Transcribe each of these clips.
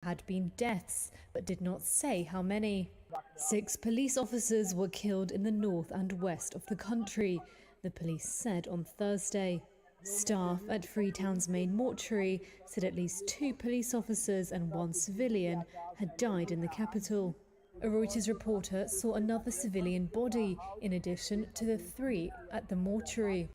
had been deaths, but did not say how many. 6 police officers were killed in the north and west of the country, the police said on Thursday. Staff at Freetown's main mortuary said at least 2 police officers and 1 civilian had died in the capital. A Reuters reporter saw another civilian body, in addition to the 3 at the mortuary.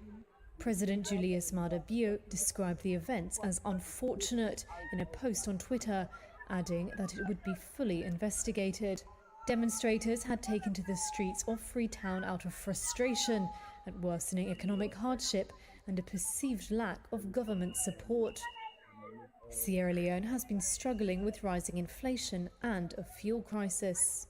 President Julius Maada Bio described the events as unfortunate in a post on Twitter, adding that it would be fully investigated. Demonstrators had taken to the streets of Freetown out of frustration at worsening economic hardship and a perceived lack of government support. Sierra Leone has been struggling with rising inflation and a fuel crisis.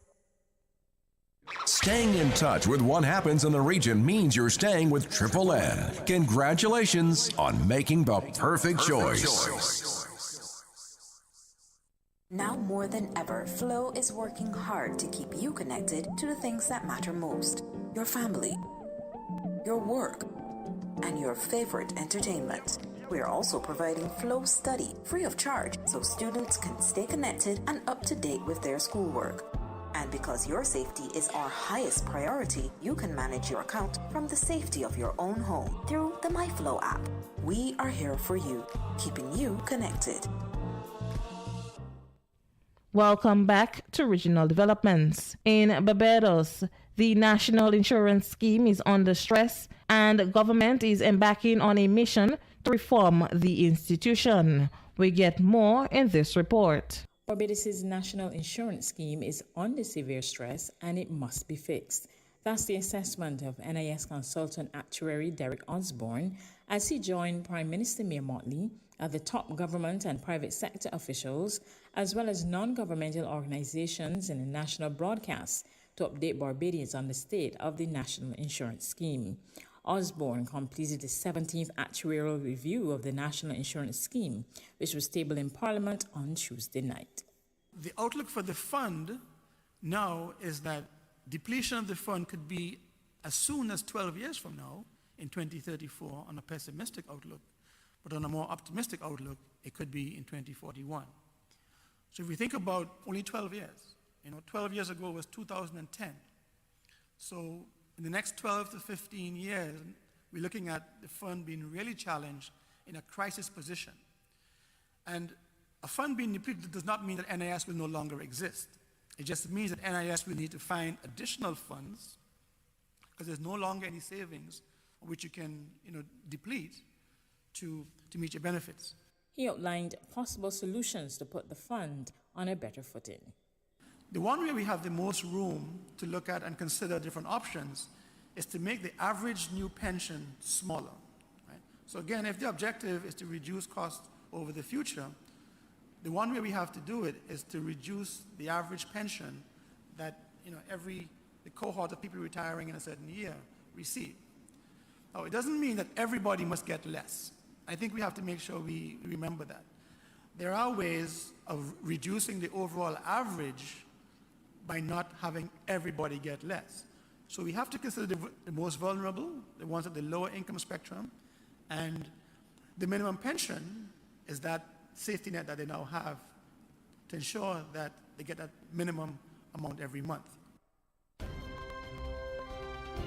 Staying in touch with what happens in the region means you're staying with Triple N. Congratulations on making the perfect choice. Now more than ever, Flow is working hard to keep you connected to the things that matter most. Your family, your work, and your favorite entertainment. We are also providing Flow Study free of charge so students can stay connected and up to date with their schoolwork. And because your safety is our highest priority, you can manage your account from the safety of your own home through the MyFlow app. We are here for you, keeping you connected. Welcome back to Regional Developments. In Barbados, the National Insurance Scheme is under stress and the government is embarking on a mission to reform the institution. We get more in this report. Barbados' National Insurance Scheme is under severe stress and it must be fixed. That's the assessment of NIS consultant actuary Derek Osborne as he joined Prime Minister Mia Mottley, the top government and private sector officials, as well as non-governmental organizations in the national broadcast to update Barbadians on the state of the National Insurance Scheme. Osborne completed the 17th actuarial review of the National Insurance Scheme, which was tabled in Parliament on Tuesday night. The outlook for the fund now is that depletion of the fund could be as soon as 12 years from now, in 2034, on a pessimistic outlook. But on a more optimistic outlook, it could be in 2041. So if we think about only 12 years, 12 years ago was 2010. So in the next 12 to 15 years, we're looking at the fund being really challenged in a crisis position. And a fund being depleted does not mean that NIS will no longer exist. It just means that NIS will need to find additional funds because there's no longer any savings which you can deplete to meet your benefits. He outlined possible solutions to put the fund on a better footing. The one way we have the most room to look at and consider different options is to make the average new pension smaller. Right? So again, if the objective is to reduce costs over the future, the one way we have to do it is to reduce the average pension that the cohort of people retiring in a certain year receive. Now, it doesn't mean that everybody must get less. I think we have to make sure we remember that. There are ways of reducing the overall average by not having everybody get less. So we have to consider the most vulnerable, the ones at the lower income spectrum, and the minimum pension is that safety net that they now have to ensure that they get that minimum amount every month.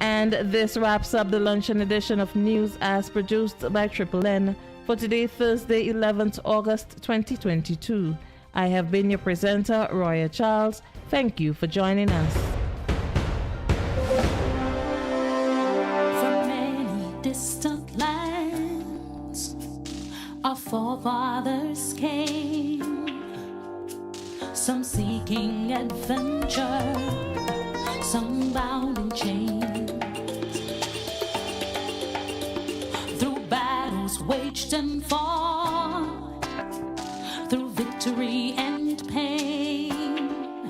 And this wraps up the luncheon edition of News as produced by Triple N for today, Thursday, 11th August 2022. I have been your presenter, Roya Charles. Thank you for joining us. From many distant lands, our forefathers came, some seeking adventure, some bound in chains. Through battles waged and fought, through victory and pain,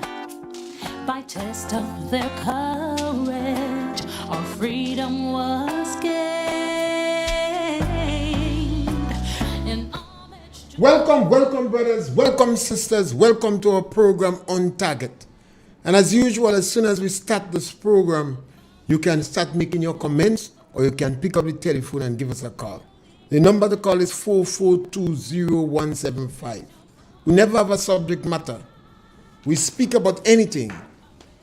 by test of their courage, our freedom was gained. In homage to Welcome, brothers. Welcome, sisters. Welcome to our program On Target. And as usual, as soon as we start this program, you can start making your comments or you can pick up the telephone and give us a call. The number to call is 4420175. We never have a subject matter. We speak about anything,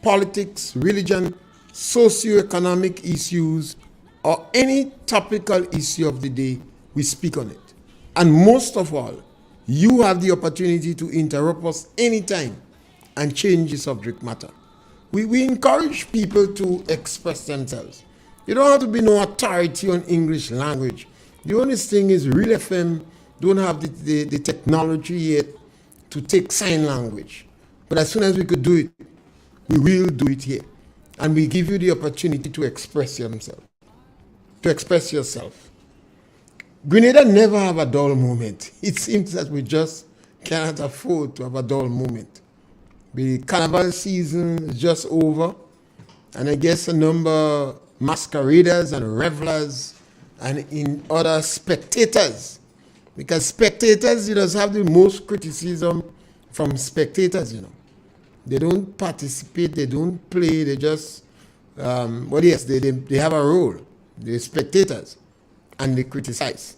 politics, religion, socio-economic issues, or any topical issue of the day, we speak on it. And most of all, you have the opportunity to interrupt us anytime and change the subject matter. We encourage people to express themselves. You don't have to be no authority on English language. The only thing is Real FM don't have the technology yet to take sign language. But as soon as we could do it, we will do it here. And we give you the opportunity to express yourself. Grenada never have a dull moment. It seems that we just cannot afford to have a dull moment. The carnival season is just over, and I guess a number of masqueraders and revelers and in other spectators, because spectators, you just have the most criticism from spectators, you know. They don't participate, they don't play, they just, they have a role. They're spectators, and they criticize.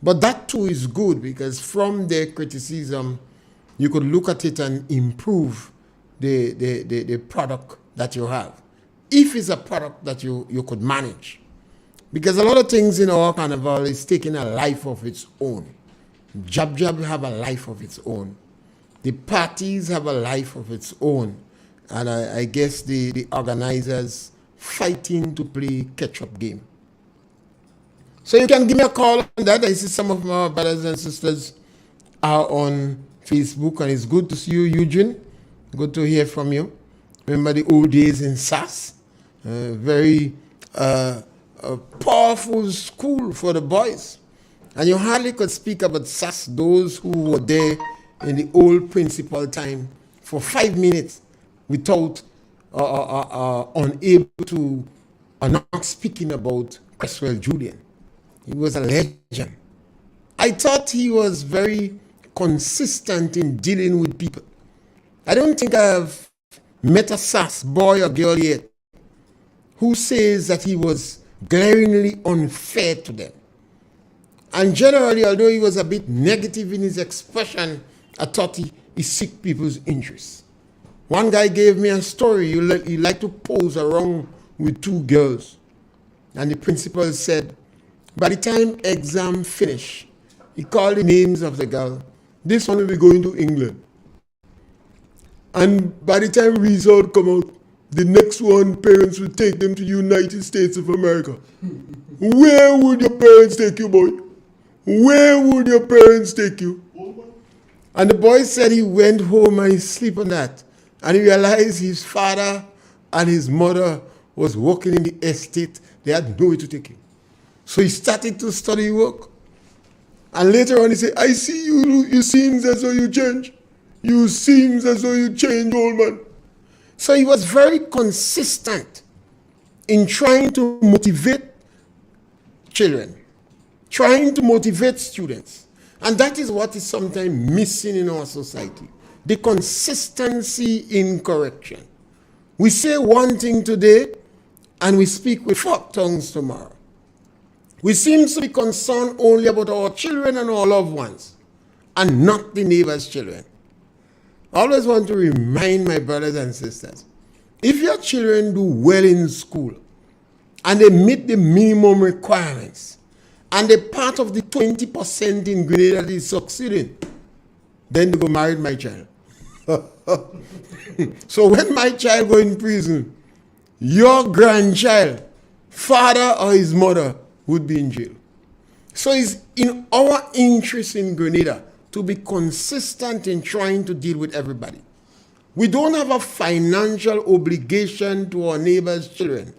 But that too is good, because from their criticism, you could look at it and improve the product that you have, if it's a product that you could manage. Because a lot of things in our carnival is taking a life of its own. Jab Jab have a life of its own. The parties have a life of its own. And I guess the organizers fighting to play catch-up game. So you can give me a call on that. I see some of my brothers and sisters are on Facebook, and it's good to see you, Eugene. Good to hear from you. Remember the old days in SAS? Very powerful school for the boys. And you hardly could speak about SAS, those who were there in the old principal time, for 5 minutes without unable to, not speaking about Cresswell Julian. He was a legend. I thought he was very consistent in dealing with people. I don't think I've met a SAS boy or girl yet who says that he was glaringly unfair to them. And generally, although he was a bit negative in his expression, I thought he seek people's interests. One guy gave me a story. He liked to pose around with 2 girls. And the principal said, by the time exam finished, he called the names of the girl. This one will be going to England. And by the time result come out, the next one, parents will take them to United States of America. Where would your parents take you, boy? Where would your parents take you? And the boy said he went home and he slept on that. And he realized his father and his mother was working in the estate. They had nowhere to take him. So he started to study work. And later on he said, I see you seems as though you change. You seems as though you change, old man. So he was very consistent in trying to motivate children, trying to motivate students. And that is what is sometimes missing in our society, the consistency in correction. We say one thing today and we speak with forked tongues tomorrow. We seem to be concerned only about our children and our loved ones and not the neighbor's children. I always want to remind my brothers and sisters, if your children do well in school and they meet the minimum requirements and they're part of the 20% in Grenada that is succeeding, then they go marry my child. So when my child go in prison, your grandchild, father or his mother, would be in jail. So it's in our interest in Grenada to be consistent in trying to deal with everybody. We don't have a financial obligation to our neighbors' children,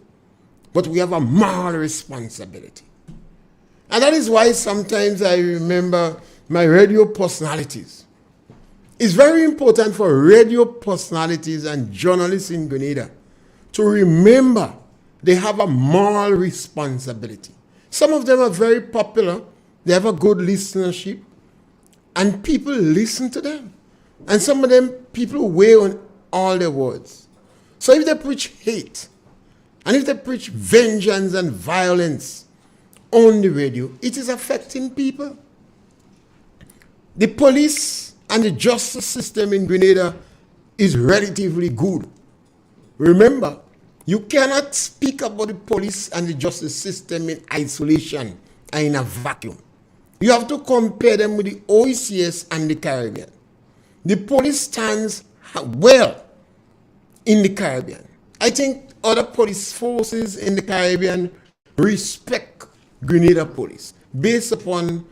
but we have a moral responsibility. And that is why sometimes I remember my radio personalities. It's very important for radio personalities and journalists in Grenada to remember they have a moral responsibility. Some of them are very popular. They have a good listenership. And people listen to them. And some of them, people weigh on all their words. So if they preach hate, and if they preach vengeance and violence on the radio, it is affecting people. The police and the justice system in Grenada is relatively good. Remember, you cannot speak about the police and the justice system in isolation and in a vacuum. You have to compare them with the OECS and the Caribbean. The police stands well in the Caribbean. I think other police forces in the Caribbean respect Grenada police based upon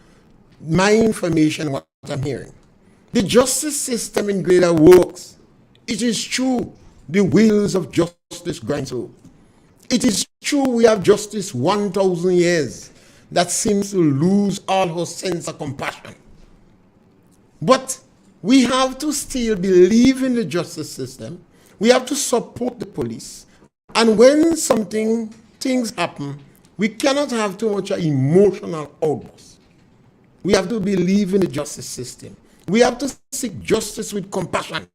my information, what I'm hearing. The justice system in Grenada works. It is true the wheels of justice grind so. It is true we have justice 1,000 years that seems to lose all her sense of compassion. But we have to still believe in the justice system. We have to support the police. And when things happen, we cannot have too much emotional outburst. We have to believe in the justice system. We have to seek justice with compassion,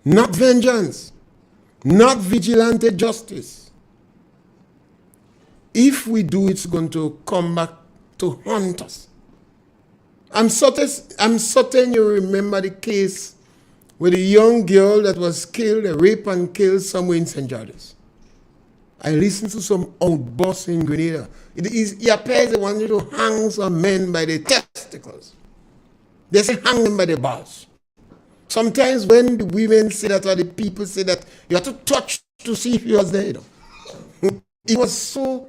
not vengeance, not vigilante justice. If we do, it's going to come back to haunt us. I'm certain you remember the case with a young girl that was killed, raped and killed somewhere in St. George's. I listened to some outbursts in Grenada. It appears they wanted to hang some men by the testicles. They say hang them by the balls. Sometimes when the women say that or the people say that, you have to touch to see if he was there. It was so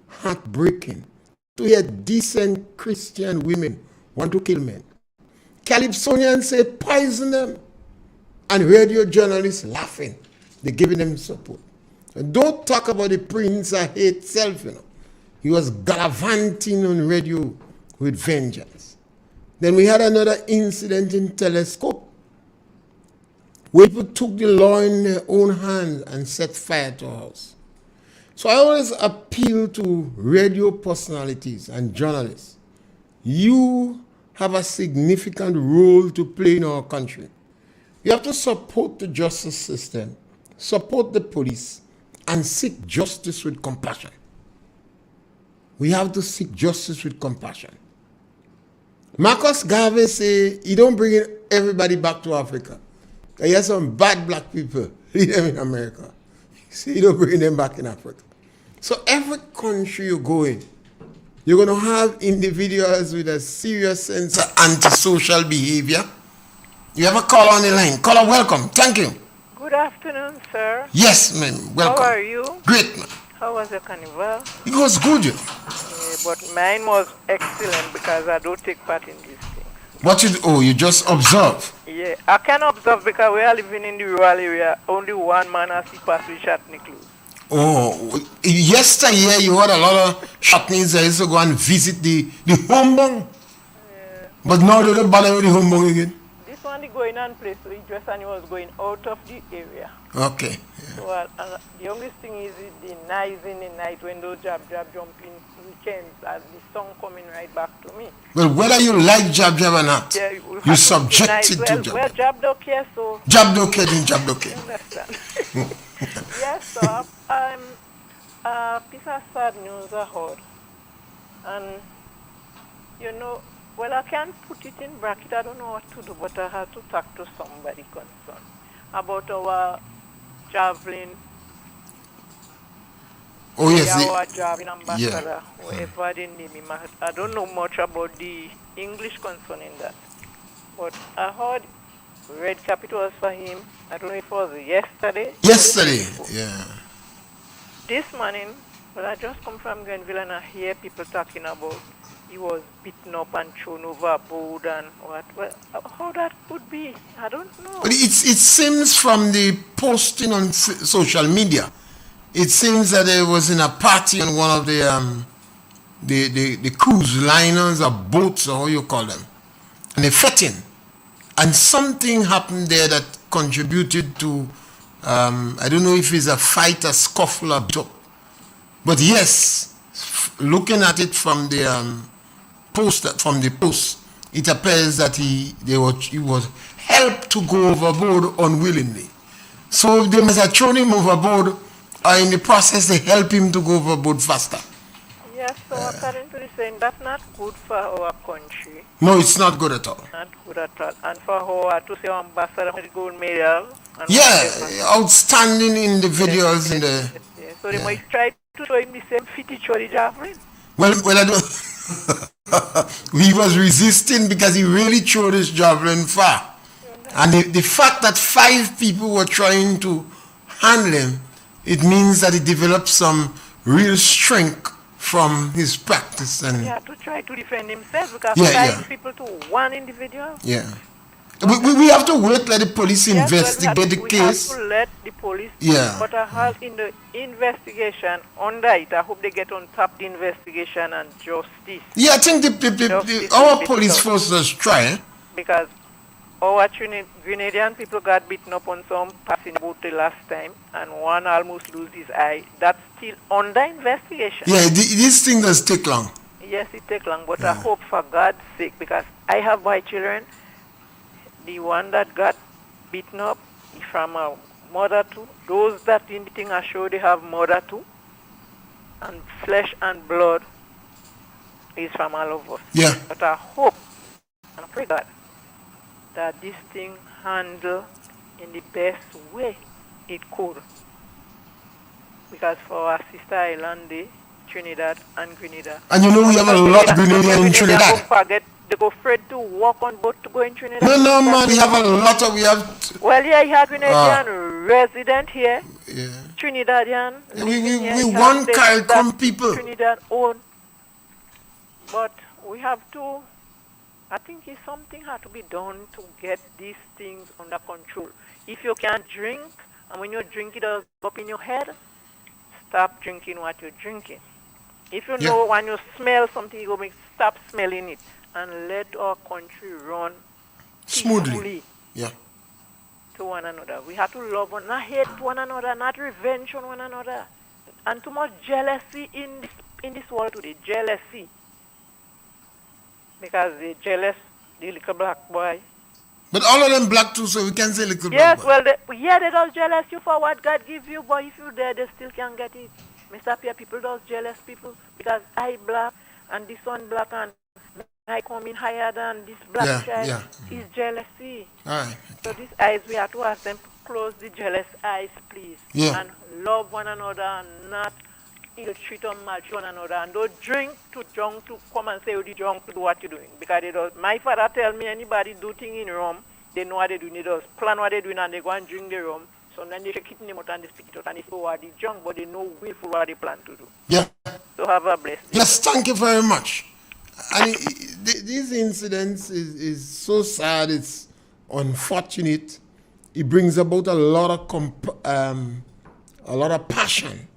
heartbreaking to hear decent Christian women want to kill men. Calypsonians say poison them. And radio journalists laughing. They're giving them support. And don't talk about the Prince of Hate self, He was gallivanting on radio with vengeance. Then we had another incident in Telescope, where people took the law in their own hands and set fire to a house. So I always appeal to radio personalities and journalists. You have a significant role to play in our country. You have to support the justice system, support the police, and seek justice with compassion. We have to seek justice with compassion. Marcus Garvey say he don't bring everybody back to Africa. He has some bad black people, leave them in America. See, he don't bring them back in Africa. So every country you go in, you're going to have individuals with a serious sense of antisocial behavior. You have a caller on the line. Caller, welcome. Thank you. Good afternoon, sir. Yes, ma'am. Welcome. How are you? Great, ma'am. How was the carnival? It was good, Yeah, but mine was excellent because I don't take part in these things. You just observe? Yeah, I can observe because we are living in the rural area. Only one man has to pass with shotney clothes. Oh, yesterday you had a lot of shotneys that used to go and visit the humbug. Yeah. But now they don't bother with the humbug again. This one is going on place, so he dressed and he was going out of the area. Okay. Yeah. So the only thing is the night in the night when those jab jumping weekends as the song coming right back to me. Well, whether you like jab or not, yeah, you subjected to jab. Well, jab don't care, so... Jab don't care, then jab don't care. You understand? Yes, sir. Piece of sad news I heard. And, well, I can't put it in bracket. I don't know what to do, but I have to talk to somebody concerned about our javelin. Oh, yes. Our javelin ambassador, whoever they name him. I don't know much about the English concerning that. But I heard red capital was for him. I don't know if it was yesterday. Yesterday, yeah. This morning, well, I just come from Grenville and I hear people talking about he was beaten up and thrown overboard and what. Well, how that could be, I don't know. But it seems from the posting on social media, it seems that there was in a party on one of the cruise liners or boats or how you call them, and they fed in. And something happened there that contributed to, I don't know if it's a fight, a scuffle, or joke. But yes, looking at it from the post, it appears that he was helped to go overboard unwillingly. So they must have thrown him overboard, or in the process they help him to go overboard faster. Yeah, Yes, so according to the saying, that's not good for our country. No, it's not good at all. Not good at all. And for our, to say ambassador with gold medal. And Yeah, outstanding individuals in the. Yes. So they might try to show him the same footage for the javelin. Well, I don't. He was resisting because he really threw this javelin far. And the fact that 5 people were trying to handle him, it means that he developed some real strength from his practice. And He had to try to defend himself because Yeah, 5 people to 1 individual. yeah. We have to wait, let the police Yes, investigate the we case. have to let the police. Yeah. But I have in the investigation under it. I hope they get on top of the investigation and justice. Yeah, I think our police forces try. Because our Grenadian people got beaten up on some passing boat the last time, and one almost lose his eye. That's still under investigation. Yeah, this thing does take long. Yes, it take long, but I hope for God's sake, because I have my children. The one that got beaten up is from a mother too. Those that in the thing are sure they have mother too. And flesh and blood is from all of us. Yeah. But I hope and pray God that this thing handled in the best way it could. Because for our sister island, Trinidad and Grenada. And you know we have a lot of Grenadian in Trinidad. They go afraid to walk on boat to go in Trinidad. No, man, we have a lot of, Well, yeah, you have Grenadian resident here. Yeah. Trinidadian. We want CARICOM people. Trinidad own. But we have to, I think something has to be done to get these things under control. If you can't drink, and when you drink it does up in your head, stop drinking what you're drinking. If you know when you smell something, you go stop smelling it. And let our country run smoothly. Yeah. To one another. We have to love one, not hate one another, not revenge on one another. And too much jealousy in this world today. Jealousy. Because they're jealous, the little black boy. But all of them black too, so we can say little yes, black boy. well, they don't jealous you for what God gives you, but if you're there, they still can't get it. Mr. Pierre, people don't jealous people because I black and this one black and I come in higher than this black child. Is jealousy. All right. So these eyes, we have to ask them to close the jealous eyes, please. Yeah. And love one another and not treat or match one another. And don't drink too drunk to come and say you're drunk to do what you're doing. Because they don't. My father tell me anybody do things in rum, they know what they're doing. They just plan what they're doing and they go and drink the rum. So then they shake it in the mouth and they speak it out and they say, oh, they drunk, but they know willful what they plan to do. Yeah. So have a blessed day. Yes, thank you very much. And these incidents is so sad. It's unfortunate. It brings about a lot of passion.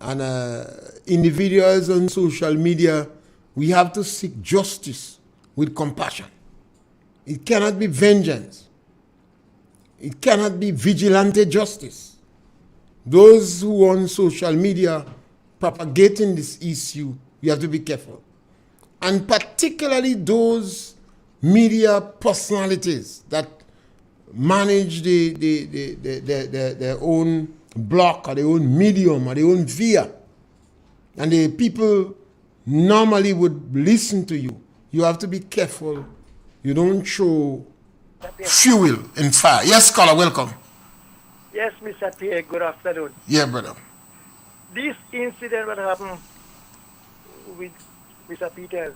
And individuals on social media, we have to seek justice with compassion. It cannot be vengeance. It cannot be vigilante justice. Those who on social media propagating this issue, you have to be careful. And particularly those media personalities that manage their own block or their own medium or their own via. And the people normally would listen to you. You have to be careful. You don't throw fuel in fire. Yes, caller, welcome. Yes, Mr. Pierre, good afternoon. Yeah, brother. This incident that happened with Mr. Peters,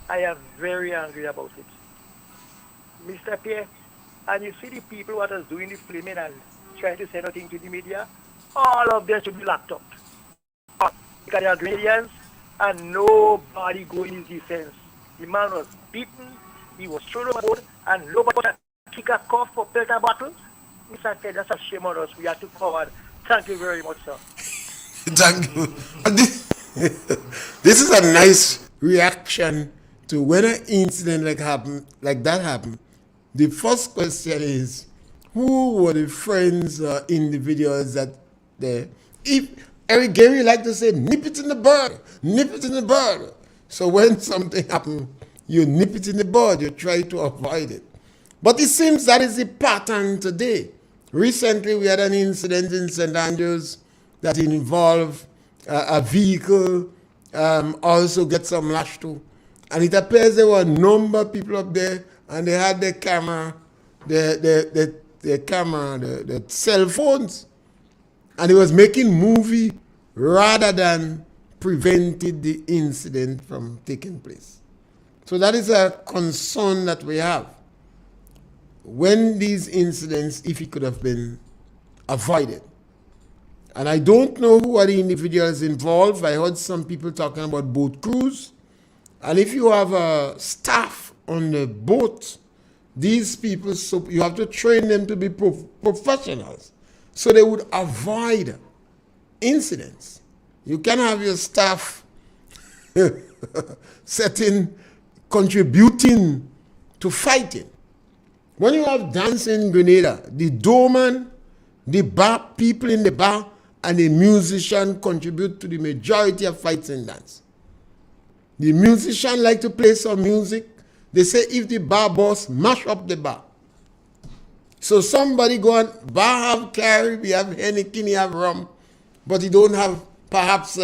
I am very angry about it. Mr. Pierre, and you see the people what are doing the filming and trying to say nothing to the media, all of them should be locked up. Because they are Grenadians and nobody go in his defense. The man was beaten, he was thrown overboard, and nobody kick a cough for pelter bottle. Mr. Pierre, that's a shame on us. We have to forward. Thank you very much, sir. Thank you. This is a nice reaction to when an incident like that happened. The first question is, who were the friends or individuals that there? If Eric Gary like to say, nip it in the bud, nip it in the bud. So when something happens, you nip it in the bud, you try to avoid it. But it seems that is the pattern today. Recently, we had an incident in St. Andrews that involved a vehicle also get some lash too. And it appears there were a number of people up there, and they had their camera, the cell phones, and they was making movie rather than prevented the incident from taking place. So that is a concern that we have. When these incidents, if it could have been avoided. And I don't know who are the individuals involved. I heard some people talking about boat crews. And if you have a staff on the boat, these people, so you have to train them to be professionals so they would avoid incidents. You can have your staff contributing to fighting. When you have dancing in Grenada, the doorman, the bar people in the bar, and the musician contribute to the majority of fights in dance. The musician like to play some music. They say if the bar boss mash up the bar. So somebody go on, bar have carry, we have Henneken, we have rum, but you don't have perhaps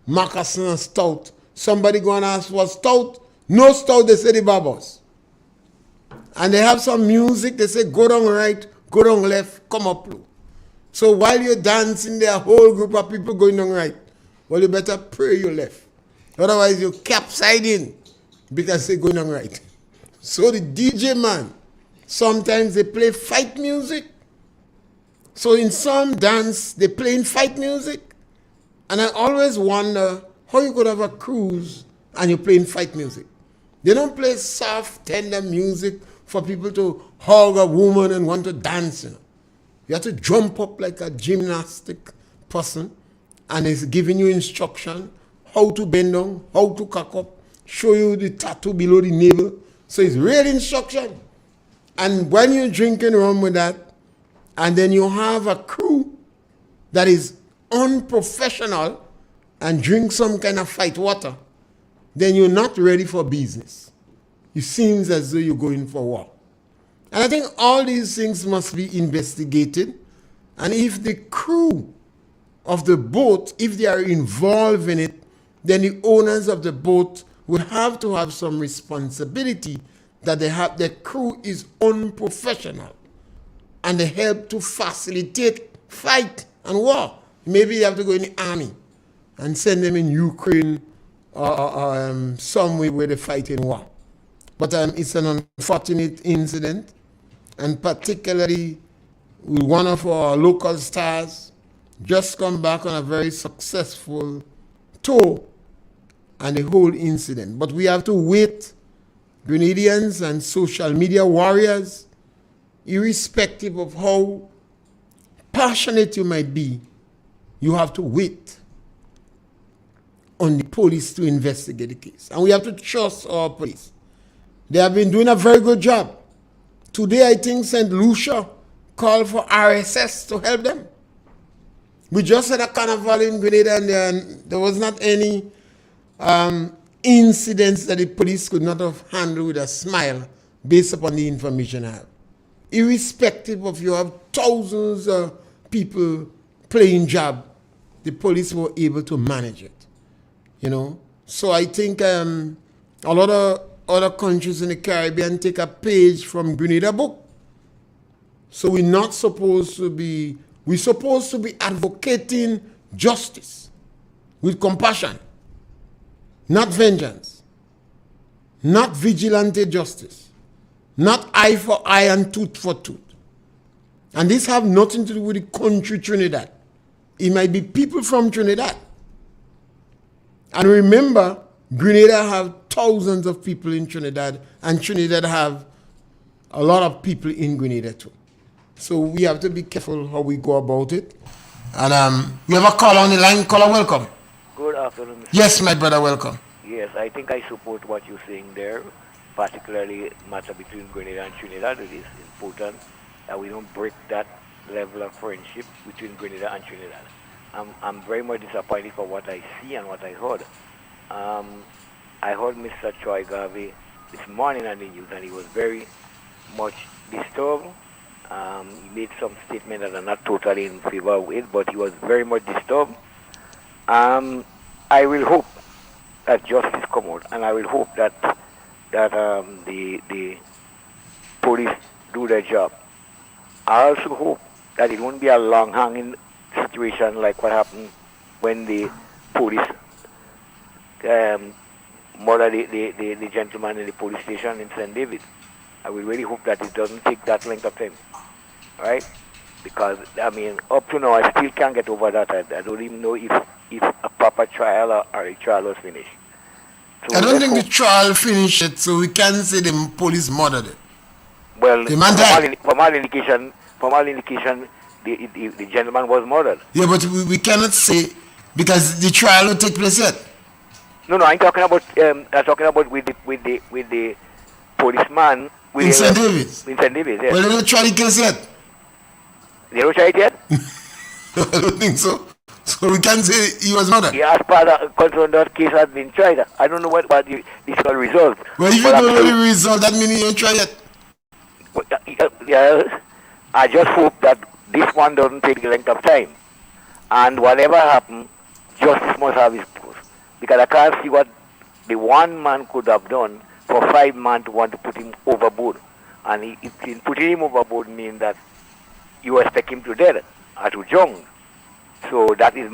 Moccasin or stout. Somebody go and ask for stout. No stout, they say the bar boss. And they have some music, they say go down right, go down left, come up low. So while you're dancing, there are a whole group of people going down right. Well, you better pray you left. Otherwise, you're capsizing because they're going down right. So the DJ man, sometimes they play fight music. So in some dance, they playing fight music. And I always wonder how you could have a cruise and you're playing fight music. They don't play soft, tender music for people to hug a woman and want to dance. You have to jump up like a gymnastic person, and it's giving you instruction how to bend down, how to cock up, show you the tattoo below the navel. So it's real instruction. And when you're drinking rum with that, and then you have a crew that is unprofessional and drink some kind of fight water, then you're not ready for business. It seems as though you're going for war. And I think all these things must be investigated. And if the crew of the boat, if they are involved in it, then the owners of the boat will have to have some responsibility that their crew is unprofessional and they help to facilitate fight and war. Maybe you have to go in the army and send them in Ukraine or somewhere where they fight in war. But it's an unfortunate incident, and particularly with one of our local stars just come back on a very successful tour and the whole incident. But we have to wait, Grenadians and social media warriors, irrespective of how passionate you might be, you have to wait on the police to investigate the case. And we have to trust our police. They have been doing a very good job. Today, I think St. Lucia called for RSS to help them. We just had a carnival in Grenada, and there was not any incidents that the police could not have handled with a smile based upon the information I have. Irrespective of you have thousands of people playing job, the police were able to manage it. So I think a lot of other countries in the Caribbean take a page from Grenada book. So we're supposed to be advocating justice with compassion, not vengeance, not vigilante justice, not eye for eye and tooth for tooth. And this have nothing to do with the country Trinidad. It might be people from Trinidad. And remember, Grenada have thousands of people in Trinidad, and Trinidad have a lot of people in Grenada too. So we have to be careful how we go about it. And we have a caller on the line. Caller, welcome. Good afternoon, Mr. Yes, my brother, welcome. Yes, I think I support what you're saying there, particularly matter between Grenada and Trinidad. It is important that we don't break that level of friendship between Grenada and Trinidad. I'm very much disappointed for what I see and what I heard. I heard Mr. Troy Garvey this morning on the news, and he was very much disturbed. He made some statements that are not totally in favor of it, but he was very much disturbed. I will hope that justice come out, and I will hope that the police do their job. I also hope that it won't be a long hanging situation like what happened when the police murdered the gentleman in the police station in St. David. I will really hope that it doesn't take that length of time, right? Because, I mean, up to now, I still can't get over that. I don't even know if a proper trial or a trial was finished. So I don't think the trial finished it, so we can't say the police murdered it. Well, the man died. From all indication, the gentleman was murdered. Yeah, but we cannot say because the trial will take place yet. No, I'm talking about with the policeman in St. David's. In St. David's, yes. Well, they don't try the case yet. They don't try it yet? I don't think so. So we can't say he was murdered. Yeah, as part of concerned that case has been tried. I don't know what the result. Well, if you don't know the result, that means you don't try it. Yeah, I just hope that this one doesn't take the length of time. And whatever happens, justice must have its course. Because I can't see what the one man could have done for 5 man to want to put him overboard. And putting him overboard means that you expect him to death or to drown. So that is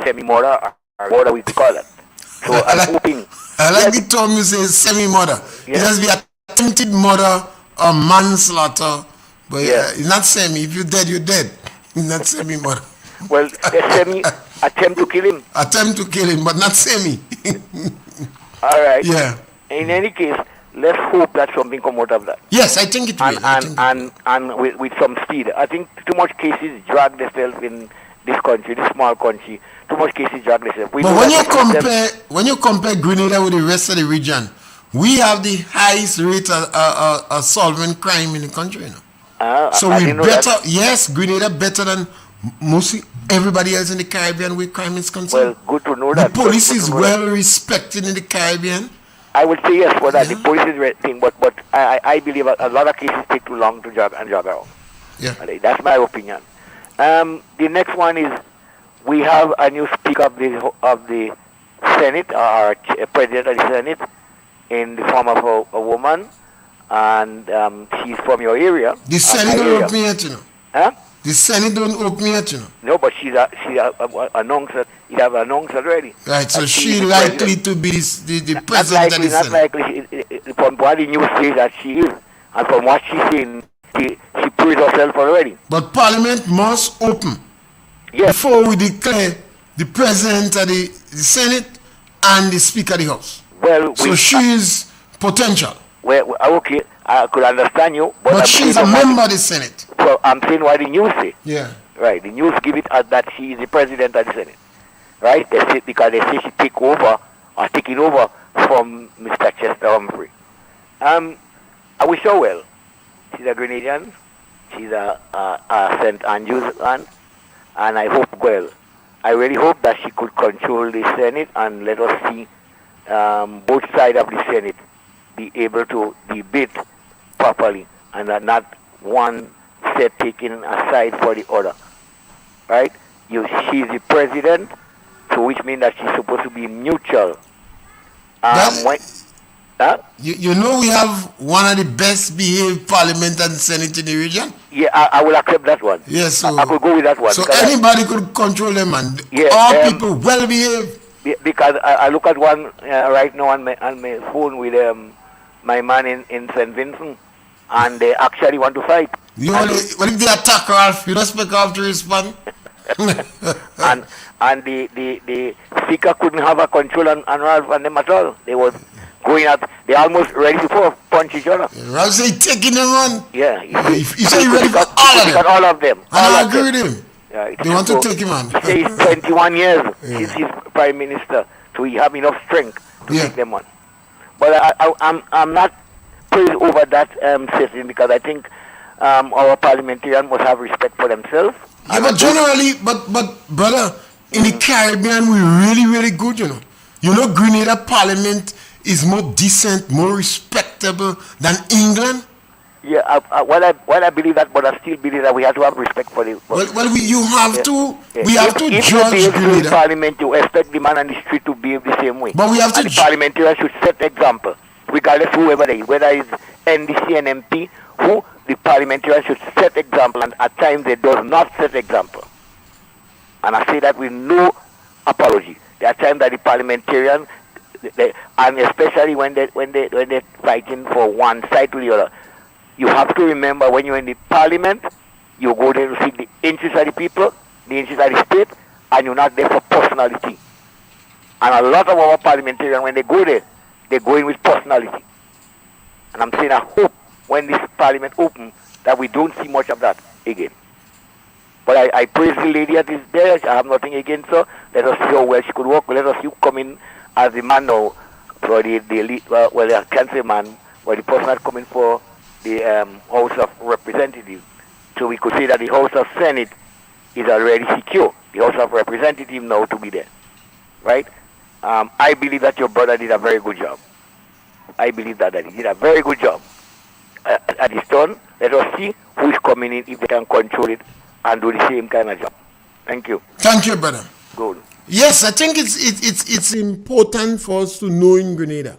semi-murder or murder we call it. So I'm hoping. I like the term you say semi-murder. It has to be attempted murder or manslaughter. But it's not semi. If you're dead, you're dead. It's not semi-murder. Well, attempt to kill him. Attempt to kill him, but not semi. All right. Yeah. In any case, let's hope that something come out of that. Yes, I think it will. And with some speed. I think too much cases drag themselves in this country, this small country. Too much cases drag themselves. But when you compare Grenada with the rest of the region, we have the highest rate of solving crime in the country. You know? So we better. Yes, Grenada better than mostly everybody else in the Caribbean where crime is concerned. Well, good to know that. The police is well respected in the Caribbean. I would say yes for that. The police is thing, but I believe a lot of cases take too long to jog around. Yeah. That's my opinion. The next one is we have a new speaker of the Senate, or president of the Senate, in the form of a woman, and she's from your area. The Senate don't open yet, you know. Huh? The Senate don't open yet, you know. No, but she announced that it have announced already. Right, so she likely to be the president of the Senate. Not likely. From what the news says that she is, and from what she's saying, she proved herself already. But Parliament must open before we declare the president of the Senate and the Speaker of the House. Well, so she is potential. Well, okay, I could understand you, but she's a member of the Senate. So I'm saying what the news say. Yeah. Right. The news give it as that she is the president of the Senate. Right? They say because they say she taking over from Mr. Chester Humphrey. I wish her well. She's a Grenadian. She's a St. Andrews man, and I hope well. I really hope that she could control the Senate and let us see both sides of the Senate be able to debate properly and not one set taking a side for the other. Right? She's the president, so which means that she's supposed to be neutral. You know we have one of the best behaved parliament and Senate in the region? Yeah, I will accept that one. Yes, so I could go with that one. So anybody could control them and all people well behaved. Because I look at one right now on my phone with my man in St. Vincent, and they actually want to fight. Well, if they attack Ralph, you don't expect Ralph to respond. and the speaker couldn't have a control on Ralph and them at all. They was going out. They almost ready to punch each other. Ralph say taking them on. Yeah. He say ready for all of them. And I agree with him. Yeah, they want to take him on. He says he's 21 years. He's prime minister, so he have enough strength to take them on. But I'm not praised over that session because I think our parliamentarians must have respect for themselves. Yeah, but generally, but brother, in the Caribbean, we're really, really good, you know. You know, Grenada Parliament is more decent, more respectable than England. Yeah, what I believe that, but I still believe that we have to have respect for the. You have to. We have to if judge you behave in Grenada. Parliament, you expect the man on the street to behave the same way. But we have and to the parliamentarians should set example, regardless whoever they, whether it's NDC and MP, who the parliamentarians should set example, and at times they do not set example. And I say that with no apology. There are times that the parliamentarians, and especially when they're fighting for one side to the other. You have to remember when you're in the parliament, you go there to seek the interests of the people, the interests of the state, and you're not there for personality. And a lot of our parliamentarians, when they go there, they go in with personality. And I'm saying I hope when this parliament opens that we don't see much of that again. But I praise the lady that is there. I have nothing against her. Let us see how well she could work. Let us see who come in as the man now for the elite, I can't say man, but the person that come in for the House of Representatives. So we could say that the House of Senate is already secure. The House of Representatives now to be there. Right? I believe that your brother did a very good job. I believe that he did a very good job. At his turn, let us see who is coming in if they can control it and do the same kind of job. Thank you. Thank you, brother. Good. Yes, I think it's important for us to know in Grenada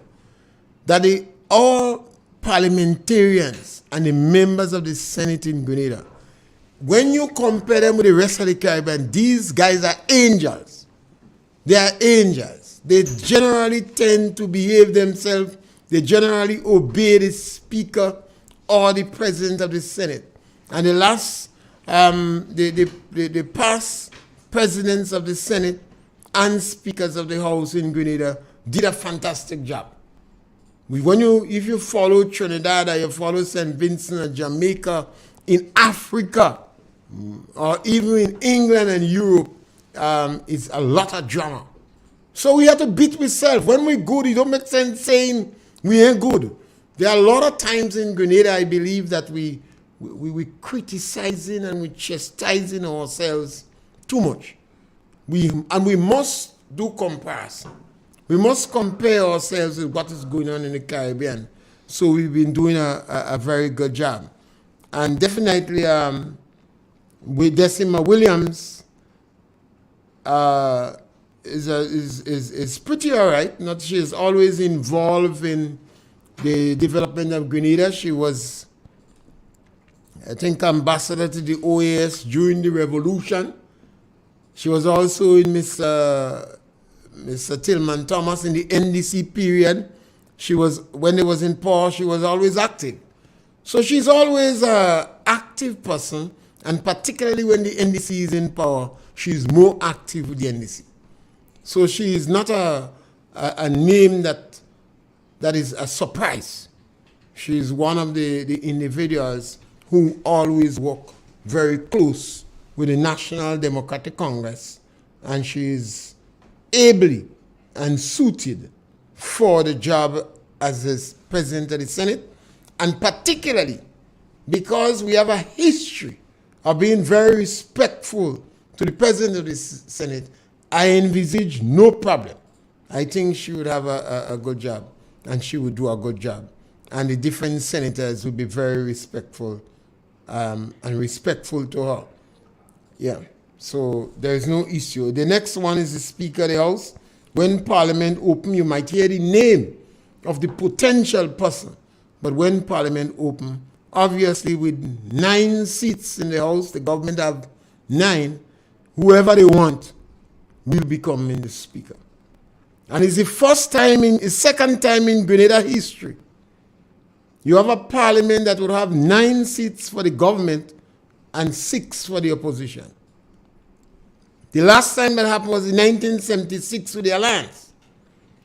that all parliamentarians and the members of the Senate in Grenada, when you compare them with the rest of the Caribbean, these guys are angels. They are angels. They generally tend to behave themselves. They generally obey the Speaker or the President of the Senate. And the last, the past presidents of the Senate and speakers of the House in Grenada did a fantastic job. If you follow Trinidad or you follow St. Vincent or Jamaica, in Africa, or even in England and Europe, it's a lot of drama. So we have to beat ourselves. When we're good, it don't make sense saying we ain't good. There are a lot of times in Grenada, I believe, that we criticizing and we chastising ourselves too much. We must do comparison. We must compare ourselves with what is going on in the Caribbean. So we've been doing a very good job. And definitely with Decima Williams is pretty all right. She is always involved in the development of Grenada. She was, I think, ambassador to the OAS during the revolution. She was also in Mr. Tillman Thomas in the NDC period. She was, when they was in power, she was always active. So she's always an active person, and particularly when the NDC is in power, she's more active with the NDC. So she is not a name that is a surprise. She's one of the individuals who always work very close with the National Democratic Congress, and she's ably and suited for the job as the President of the Senate, and particularly because we have a history of being very respectful to the President of the Senate, I envisage no problem. I think she would have a good job, and she would do a good job. And the different senators would be very respectful and respectful to her. Yeah, so there is no issue. The next one is the Speaker of the House. When Parliament open, you might hear the name of the potential person. But when Parliament open, obviously with 9 seats in the House, the government have 9, whoever they want will become the Speaker. And it's the second time in Grenada history. You have a parliament that would have 9 seats for the government and 6 for the opposition. The last time that happened was in 1976 with the Alliance,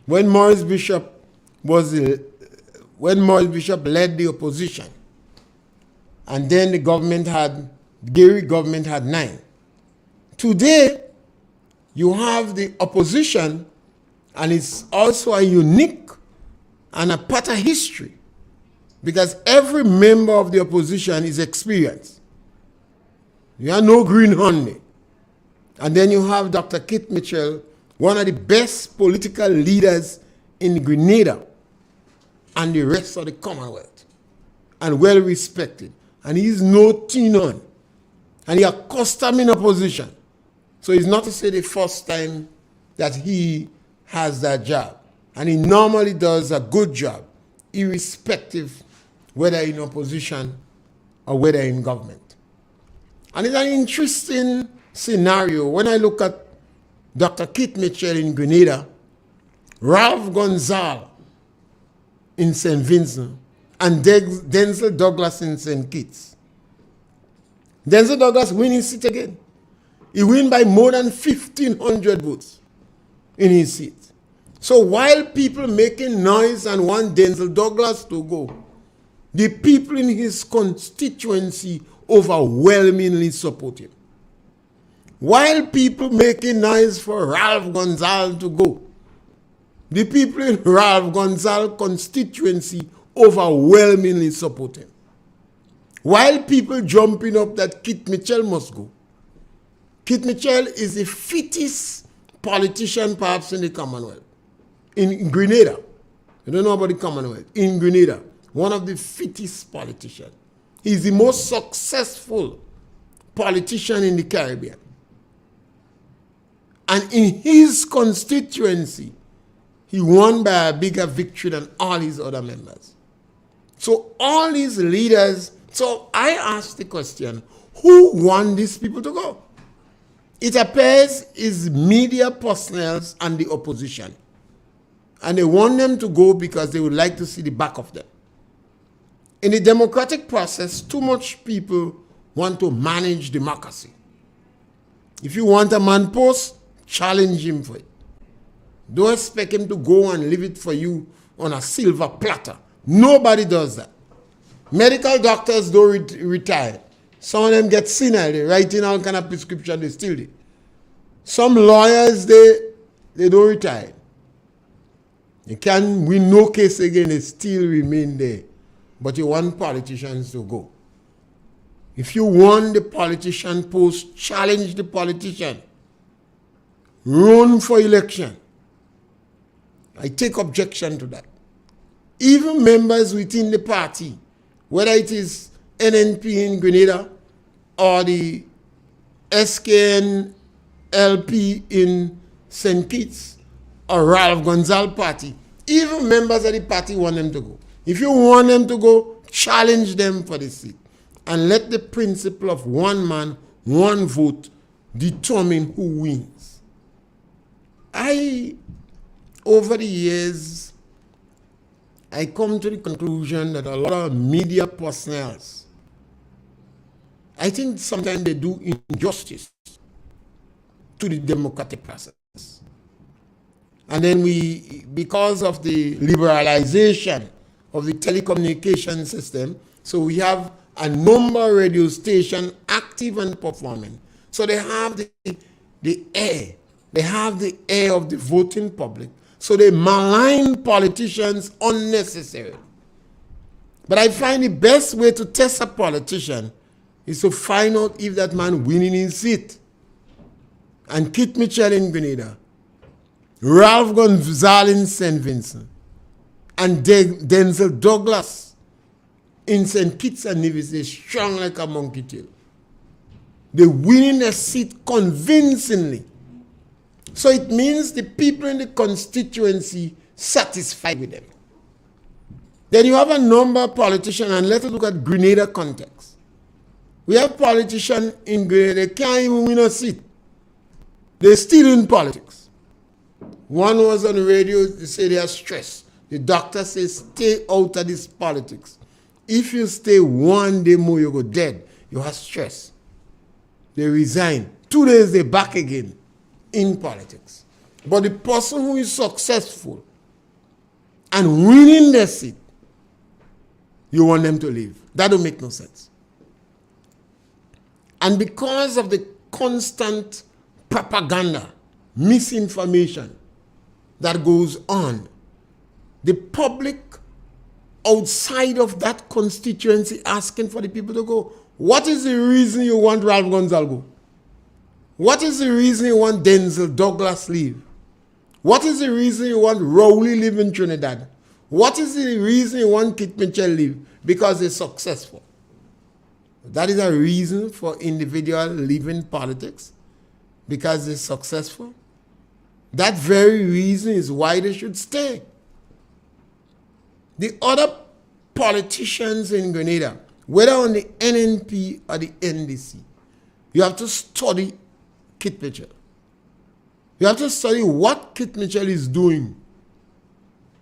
when Maurice Bishop led the opposition. And then the Gary government had 9. Today, you have the opposition, and it's also a unique and a part of history, because every member of the opposition is experienced. You have no green honey. And then you have Dr. Kit Mitchell, one of the best political leaders in Grenada and the rest of the Commonwealth. and well respected. And he's no teen on. And he accustomed in a position. So it's not to say the first time that he has that job. And he normally does a good job, irrespective whether in opposition or whether in government. And it's an interesting scenario. When I look at Dr. Keith Mitchell in Grenada, Ralph Gonzalez in St. Vincent, and Denzel Douglas in St. Kitts. Denzel Douglas win his seat again. He win by more than 1,500 votes in his seat. So while people making noise and want Denzel Douglas to go, the people in his constituency overwhelmingly support him. While people making noise for Ralph Gonzalez to go, the people in Ralph Gonzalez constituency overwhelmingly support him. While people jumping up that Keith Mitchell must go, Keith Mitchell is the fittest politician perhaps in the Commonwealth. In Grenada, you don't know about the Commonwealth, in Grenada, one of the fittest politicians. He's the most successful politician in the Caribbean. And in his constituency, he won by a bigger victory than all his other members. So all these leaders, so I asked the question, who want these people to go? It appears is media personnel and the opposition. And they want them to go because they would like to see the back of them. In the democratic process, too much people want to manage democracy. If you want a man post, challenge him for it. Don't expect him to go and leave it for you on a silver platter. Nobody does that. Medical doctors don't retire. Some of them get senile. They write in all kind of prescription, they still do. Some lawyers, they don't retire. They can win no case again, they still remain there. But you want politicians to go. If you want the politician post, challenge the politician. Run for election. I take objection to that. Even members within the party, whether it is NNP in Grenada or the SKN LP in St. Kitts or Ralph Gonzalez party, even members of the party want them to go. If you want them to go, challenge them for the seat. And let the principle of one man, one vote determine who wins. Over the years, I come to the conclusion that a lot of media personnel, I think sometimes they do injustice to the democratic process. And then because of the liberalization of the telecommunication system, so we have a number of radio stations active and performing. So they have the air. They have the air of the voting public. So they malign politicians unnecessarily. But I find the best way to test a politician is to find out if that man winning his seat. And Keith Mitchell in Grenada, Ralph Gonzalez in St. Vincent, and Denzel Douglas in St. Kitts and Nevis, they strong like a monkey tail. They're winning a seat convincingly. So it means the people in the constituency satisfied with them. Then you have a number of politicians, and let's look at Grenada context. We have politicians in Grenada, they can't even win a seat. They're still in politics. One was on the radio, they say they are stressed. The doctor says, stay out of this politics. If you stay one day more, you go dead. You have stress. They resign. 2 days, they're back again in politics. But the person who is successful and winning their seat, you want them to leave. That don't make no sense. And because of the constant propaganda, misinformation that goes on, the public outside of that constituency asking for the people to go. What is the reason you want Ralph Gonzalez go? What is the reason you want Denzel Douglas leave? What is the reason you want Rowley live in Trinidad? What is the reason you want Keith Mitchell leave? because they're successful. That is a reason for individual leaving politics, because they're successful. That very reason is why they should stay. The other politicians in Grenada, whether on the NNP or the NDC, you have to study Kit Mitchell. You have to study what Kit Mitchell is doing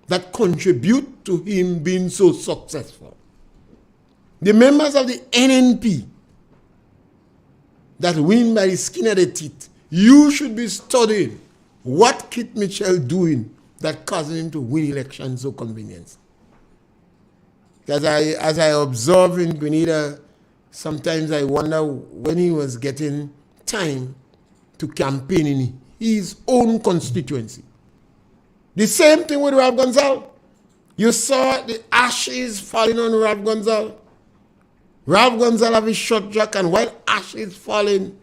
that contribute to him being so successful. The members of the NNP that win by the skin of the teeth, you should be studying what Kit Mitchell doing that causing him to win elections so convenient. As I observe in Grenada, sometimes I wonder when he was getting time to campaign in his own constituency. The same thing with Ralph Gonzalez. You saw the ashes falling on Ralph Gonzalez. Ralph Gonzalez have his shot jack, and while ashes falling,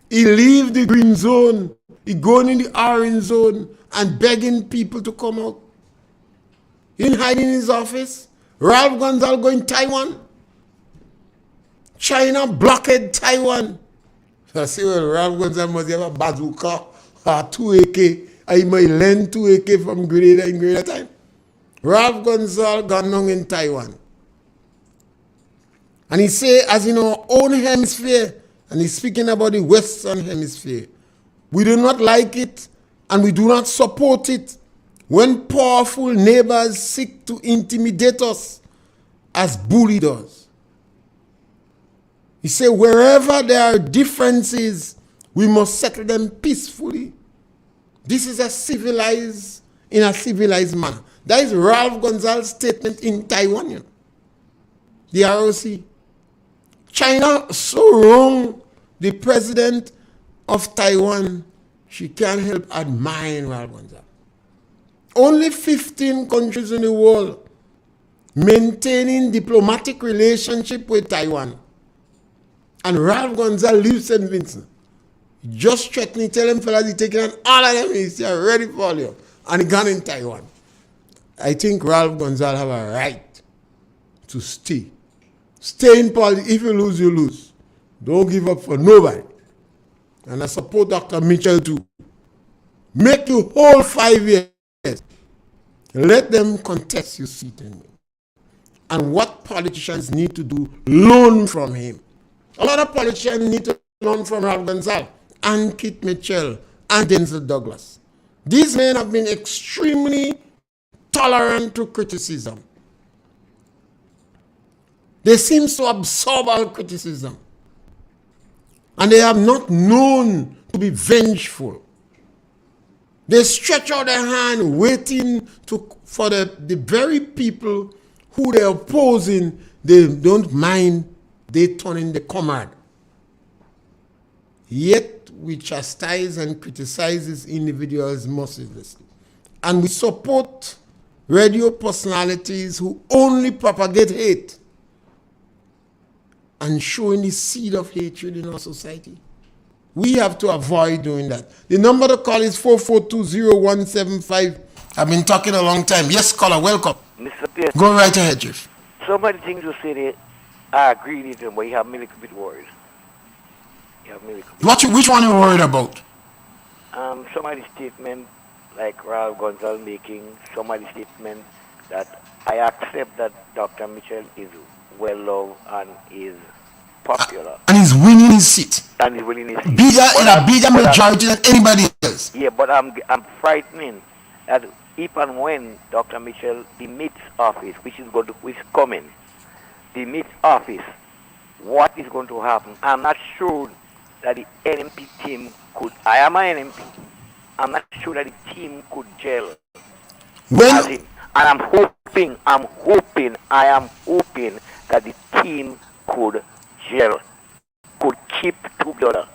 he leave the green zone, he going in the orange zone and begging people to come out. He didn't hide in his office. Ralph Gonzalez going Taiwan. China blockade Taiwan. So I say, well, Ralph Gonzalez must have a bazooka or 2 AK. I might lend 2 AK from Grenada in Grenada time. Ralph Gonzalez gone down in Taiwan. And he say, as in our own hemisphere, and he's speaking about the Western hemisphere, we do not like it and we do not support it when powerful neighbors seek to intimidate us as bully does. He said, wherever there are differences, we must settle them peacefully. This is in a civilized manner. That is Ralph Gonzalez's statement in Taiwan. The ROC. China so wrong the president of Taiwan, she can't help admiring Ralph Gonzalez. Only 15 countries in the world maintaining diplomatic relationship with Taiwan. And Ralph Gonzalez leaves St. Vincent. Just threatening, tell them fellas he's taking on all of them, he's ready for you. And he gone in Taiwan. I think Ralph Gonzalez have a right to stay. Stay in politics. If you lose, you lose. Don't give up for nobody. And I support Dr. Mitchell too. Make you whole 5 years. Let them contest your seat in me. And what politicians need to do, learn from him. A lot of politicians need to learn from Ralph Gonzalez and Kit Mitchell and Denzel Douglas. These men have been extremely tolerant to criticism. They seem to absorb all criticism. And they have not known to be vengeful. They stretch out their hand waiting for the very people who they're opposing, they don't mind they turn in the comrade. Yet we chastise and criticize these individuals mercilessly. And we support radio personalities who only propagate hate and showing the seed of hatred in our society. We have to avoid doing that. The number to call is 4420175. I've been talking a long time. Yes, caller, welcome. Mr. Pierce, go right ahead, Jeff. so many things you say there, I agree with them, but you have me a little bit worried. Which one are you worried about? Some of the statements like Ralph Gonzalez making, some of the statements that I accept that Dr. Mitchell is well loved and is popular. And he's winning his seat. And he's winning his seat. Bigger majority than anybody else. Yeah, but I'm frightening that if and when Dr. Mitchell demits office, which is coming, demits office, what is going to happen? I'm not sure that the NMP team could. I am an NMP. I'm not sure that the team could gel. And I'm hoping that the team could gel, could keep together.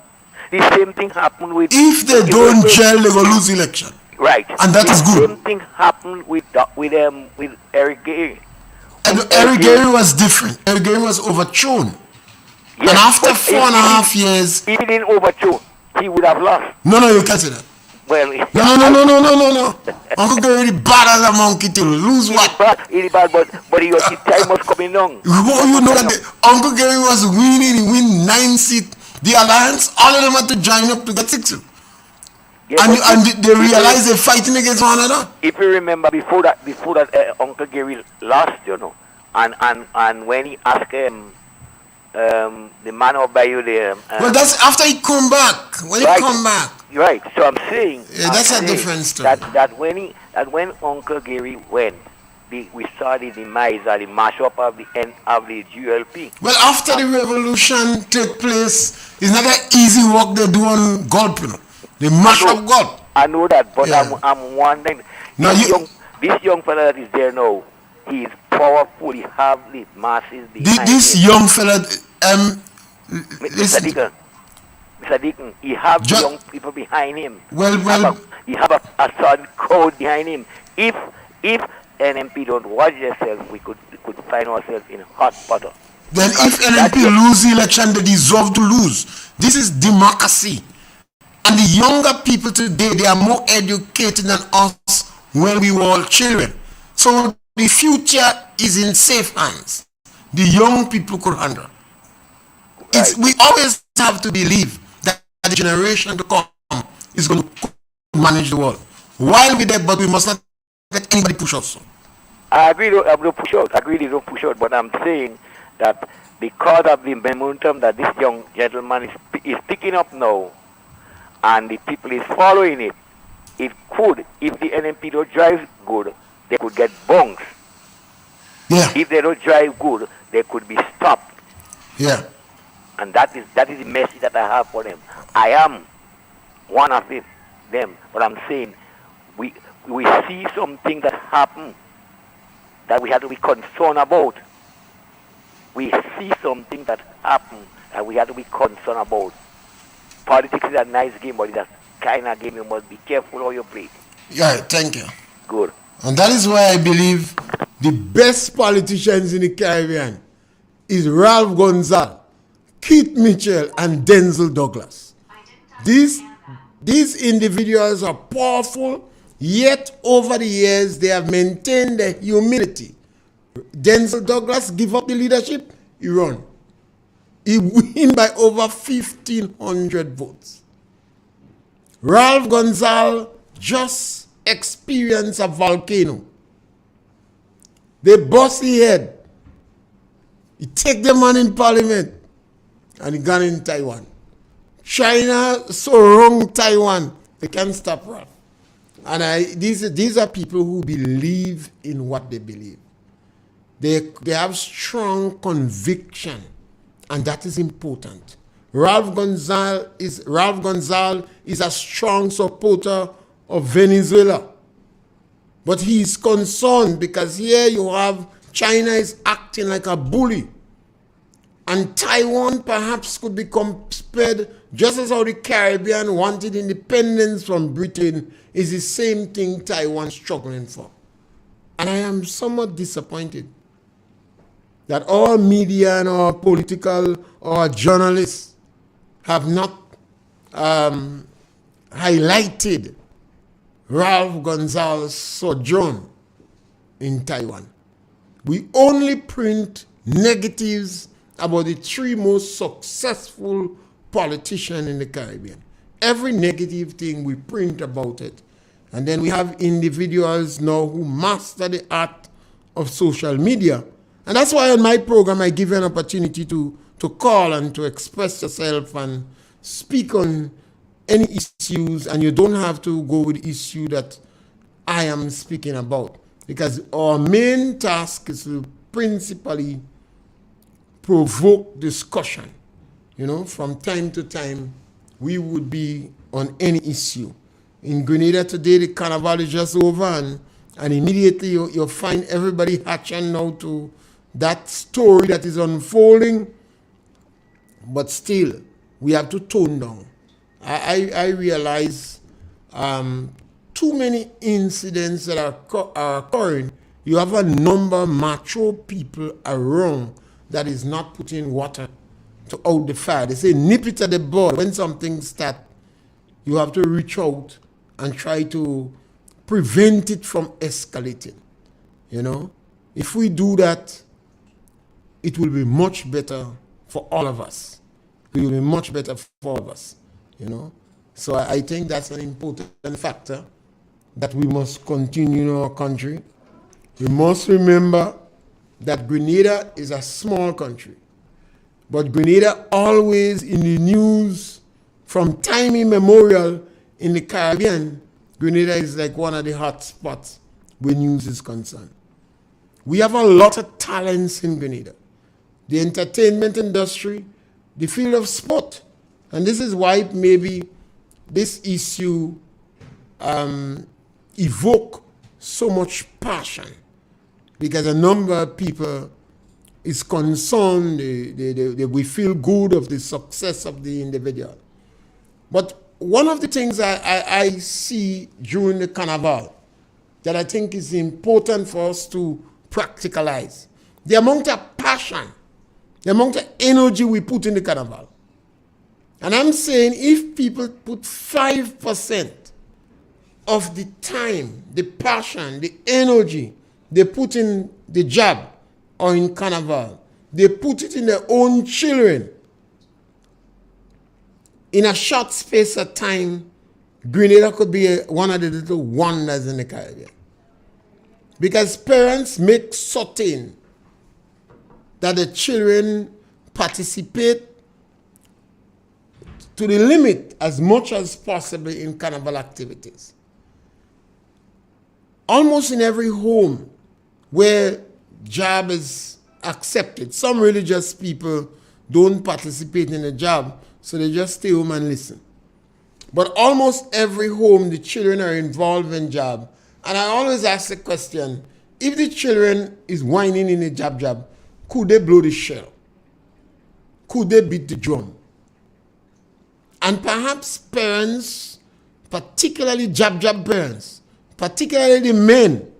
The same thing happened with. If they don't gel, they will lose election. Right. And that is good. The same thing happened with Eric Gary. And Eric Gary was different. Eric Gary was overthrown. Yes, and after 4.5 years, he didn't overthrow. He would have lost. No, you can't say that. Well, No. Uncle Gary bad as a monkey to lose what? It's bad, but the time was coming down. You know that Uncle Gary was winning. He win 9 seats. The Alliance, all of them had to join up to get 6. Yeah, and they realize they're fighting against one another. If you remember, before that, Uncle Gary lost, you know, and when he asked the man over by you there. Well, that's after he come back. When right, he come back. Right. So I'm saying. Yeah, that's a different story. That when Uncle Gary went, we saw the demise or the mash up of the end of the GLP. Well, after the revolution take place, it's not an easy work they do on Gulp, you know. They mash up Gulp. I know that, but yeah. I'm wondering. Now this young fella that is there now, he is powerful. He have the masses behind this him. young fella, Mr. Deacon, he have the young people behind him. He have a solid crowd behind him. If NMP don't watch themselves, we could find ourselves in hot water. Then if NMP lose the election, they deserve to lose. This is democracy. And the younger people today, they are more educated than us when we were all children. So the future is in safe hands. The young people could handle. Right. We always have to believe that the generation to come is going to manage the world. While we're there, but we must not let anybody push us. I agree, I don't push out. I agree they don't push out, but I'm saying that because of the momentum that this young gentleman is picking up now, and the people is following it, it could, if the NMP don't drive good, they could get bunks. Yeah. If they don't drive good, they could be stopped. Yeah. And that is the message that I have for them. I am one of them, but I'm saying we see something that happen that we have to be concerned about. We see something that happen that we have to be concerned about. Politics is a nice game, but it's a kind of game you must be careful how you play. Yeah, thank you. Good. And that is why I believe the best politicians in the Caribbean is Ralph Gonzalez, Keith Mitchell, and Denzel Douglas. These individuals are powerful, yet over the years they have maintained their humility. Denzel Douglas give up the leadership, he run. He win by over 1,500 votes. Ralph Gonzalez just experienced a volcano. They bust his head. He take the man in parliament and he gone in Taiwan. China so wrong Taiwan, they can't stop Ralph. And these are people who believe in what they believe. They have strong conviction, and that is important. Ralph Gonzalez is a strong supporter of Venezuela. But he is concerned because here you have China is acting like a bully. And Taiwan perhaps could become spared just as how the Caribbean wanted independence from Britain is the same thing Taiwan struggling for. And I am somewhat disappointed that all media and our political or journalists have not highlighted Ralph Gonzalez's sojourn in Taiwan. We only print negatives about the 3 most successful politicians in the Caribbean. Every negative thing we print about it. And then we have individuals now who master the art of social media. And that's why on my program I give you an opportunity to call and to express yourself and speak on any issues, and you don't have to go with the issue that I am speaking about. Because our main task is to principally provoke discussion. You know, from time to time, we would be on any issue. In Grenada today, the carnival is just over, and immediately you'll find everybody hatching now to that story that is unfolding. But still, we have to tone down. I realize too many incidents that are occurring. You have a number of mature people around that is not putting water to out the fire. They say nip it at the bud. When something starts, you have to reach out and try to prevent it from escalating. You know, if we do that, it will be much better for all of us. It will be much better for all of us, you know. So I think that's an important factor that we must continue in our country. We must remember that Grenada is a small country, but Grenada always in the news from time immemorial in the Caribbean. Grenada is like one of the hot spots where news is concerned. We have a lot of talents in Grenada. The entertainment industry, the field of sport. And this is why maybe this issue evoke so much passion, because a number of people is concerned, we feel good of the success of the individual. But one of the things I see during the Carnival that I think is important for us to practicalize, the amount of passion, the amount of energy we put in the Carnival. And I'm saying if people put 5% of the time, the passion, the energy they put in the job or in Carnival, they put it in their own children, in a short space of time, Grenada could be one of the little wonders in the Caribbean. Because parents make certain that the children participate to the limit as much as possible in Carnival activities. Almost in every home where job is accepted, some religious people don't participate in the job, so they just stay home and listen. But almost every home, the children are involved in job. And I always ask the question, if the children is whining in a job, could they blow the shell? Could they beat the drum? And perhaps parents, particularly job parents, particularly the men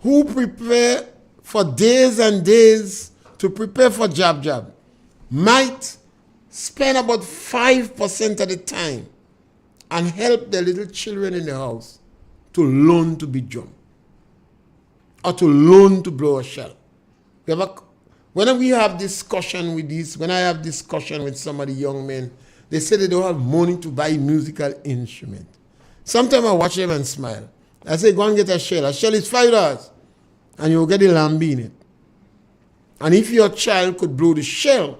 who prepare for days and days to prepare for job, might spend about 5% of the time and help the little children in the house to learn to beat drum or to learn to blow a shell. When we have discussion with this, when I have discussion with some of the young men, they say they don't have money to buy musical instrument. Sometimes I watch them and smile. I say, go and get a shell. A shell is $5 and you'll get a lamb in it. And if your child could blow the shell,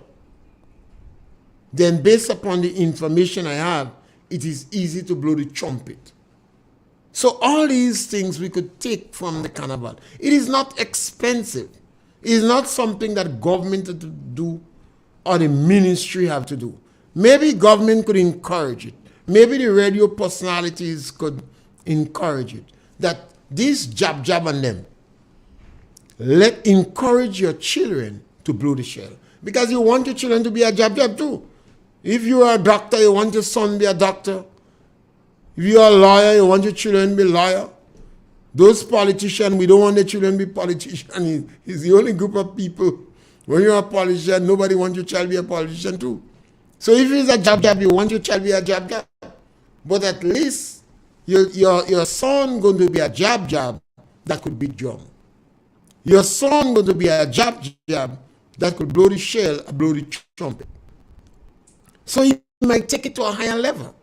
then based upon the information I have, it is easy to blow the trumpet. So all these things we could take from the Carnival. It is not expensive. It is not something that government have to do or the ministry have to do. Maybe government could encourage it. Maybe the radio personalities could encourage it. That this job on them, encourage your children to blow the shell. Because you want your children to be a job too. If you are a doctor, you want your son to be a doctor. If you are a lawyer, you want your children to be a lawyer. Those politicians, we don't want the children to be politicians. It's the only group of people. When you're a politician, nobody wants your child to be a politician too. So if it's a job, you want your child to be a job. But at least your son going to be a job that could be drum. Your son going to be a job that could blow the shell, blow the trumpet. So he might take it to a higher level.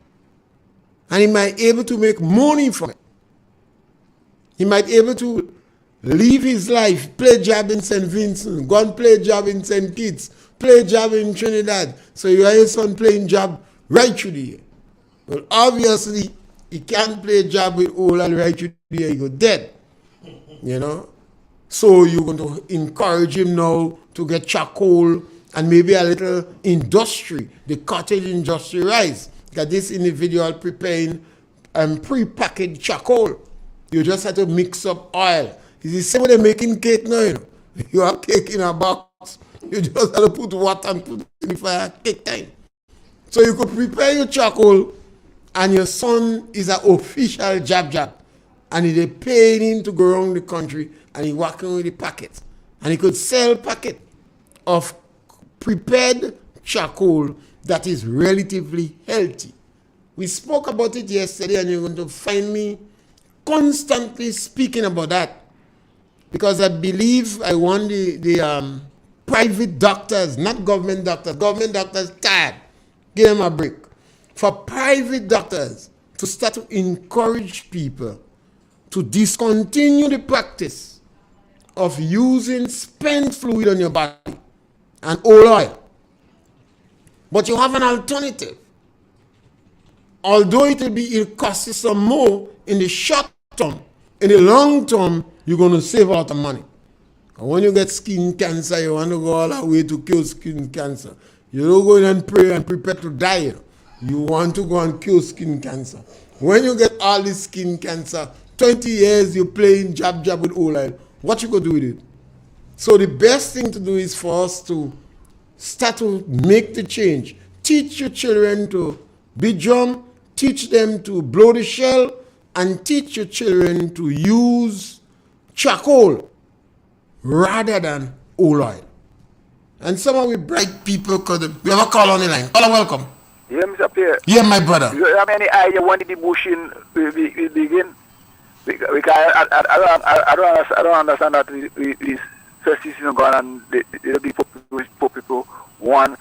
And he might be able to make money from it. He might be able to live his life, play job in St. Vincent, go and play job in St. Kitts, play job in Trinidad. So you are your son playing job right through the year. Well, obviously, he can't play job with all and right through the year, he go dead. You know? So you're going to encourage him now to get charcoal and maybe a little industry, the cottage industry rise. Because this individual preparing pre-packaged charcoal. You just have to mix up oil. It's the same way they're making cake now, you know. You have cake in a box. You just have to put water and put it in the fire, cake time. So you could prepare your charcoal and your son is an official job. And they paying him to go around the country and he working with the packet. And he could sell packet of prepared charcoal that is relatively healthy. We spoke about it yesterday, and you're going to find me constantly speaking about that, because I believe I want the private doctors, not government doctors. Government doctors tired. Give them a break. For private doctors to start to encourage people to discontinue the practice of using spent fluid on your body and oil. But you have an alternative. Although it'll cost you some more in the short term, in the long term, you're going to save a lot of money. And when you get skin cancer, you want to go all the way to cure skin cancer. You don't go in and pray and prepare to die. You want to go and cure skin cancer. When you get all this skin cancer, 20 years you're playing jab with oil. What you going to do with it? So the best thing to do is for us to start to make the change. Teach your children to beat drum, teach them to blow the shell, and teach your children to use charcoal rather than oil. And some of we bright people, we have a call on the line. Caller, welcome. Yeah, Mr. Pierre. Yeah, my brother. Do you have any idea when the bushing will begin? Because I don't understand that this first season gone and the poor people want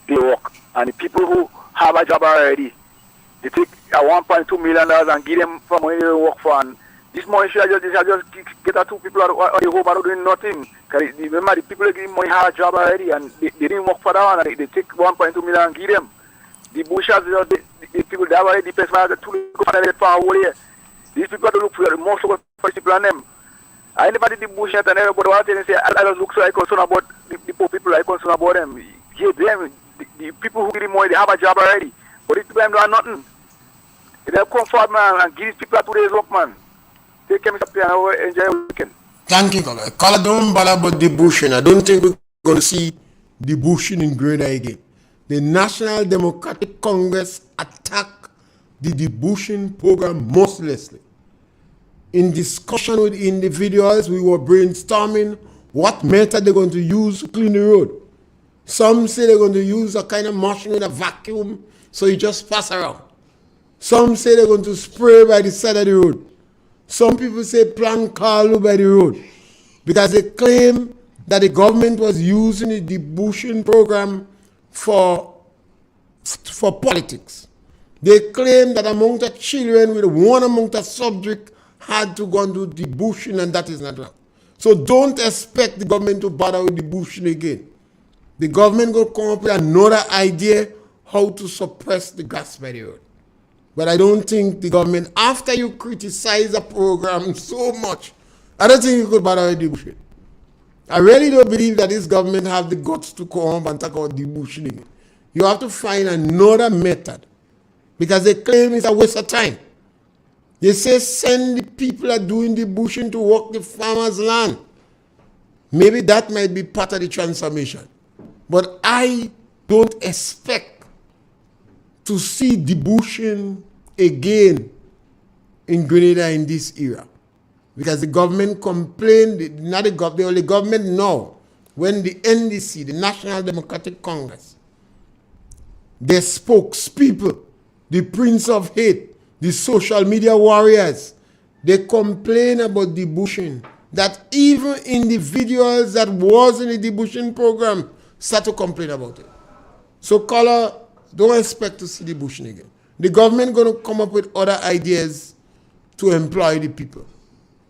they work. And the people who have a job already, they take $1.2 million and give them from where they work for. And this money should just get out 2 people at the home and doing nothing. Because remember, the people who give money have a job already and they didn't work for that one. And they take $1.2 million and give them. The bushers, the people that have already paid for $2 million for a whole year. These people don't look for the most of the people on them. Anybody the bush and everybody want to say, I don't look so I concerned about the poor people, I concerned about them. Yeah, them, the people who give them money, they have a job already. But these people don't nothing. They don't come forward, man, and give these people 2 days work, man. Take care, Mr. Pierre, and enjoy your weekend. Thank you, Caller. Caller, don't bother about the bushing. I don't think we're going to see the bushing in Grenada again. The National Democratic Congress attacked the debushing program mercilessly. In discussion with individuals, we were brainstorming what method they're going to use to clean the road. Some say they're going to use a kind of machine with a vacuum, so you just pass around. Some say they're going to spray by the side of the road. Some people say plant carlo by the road, because they claim that the government was using the debushing program for politics. They claim that among the children with one among the subject had to go and do debushing, and that is not right. So don't expect the government to bother with debushing again. The government will come up with another idea how to suppress the gas by the road. But I don't think the government, after you criticize a program so much, I don't think you could bother with debushing. I really don't believe that this government have the guts to come up and talk about debushing again. You have to find another method, because they claim it's a waste of time. They say send the people that are doing the bushing to work the farmers' land. Maybe that might be part of the transformation. But I don't expect to see the bushing again in Grenada in this era. Because the government complained, not the government, the government now, when the NDC, the National Democratic Congress, their spokespeople, the Prince of Hate, the social media warriors, they complain about debushing, that even individuals that was in the debushing program start to complain about it. So, caller, don't expect to see debushing again. The government going to come up with other ideas to employ the people.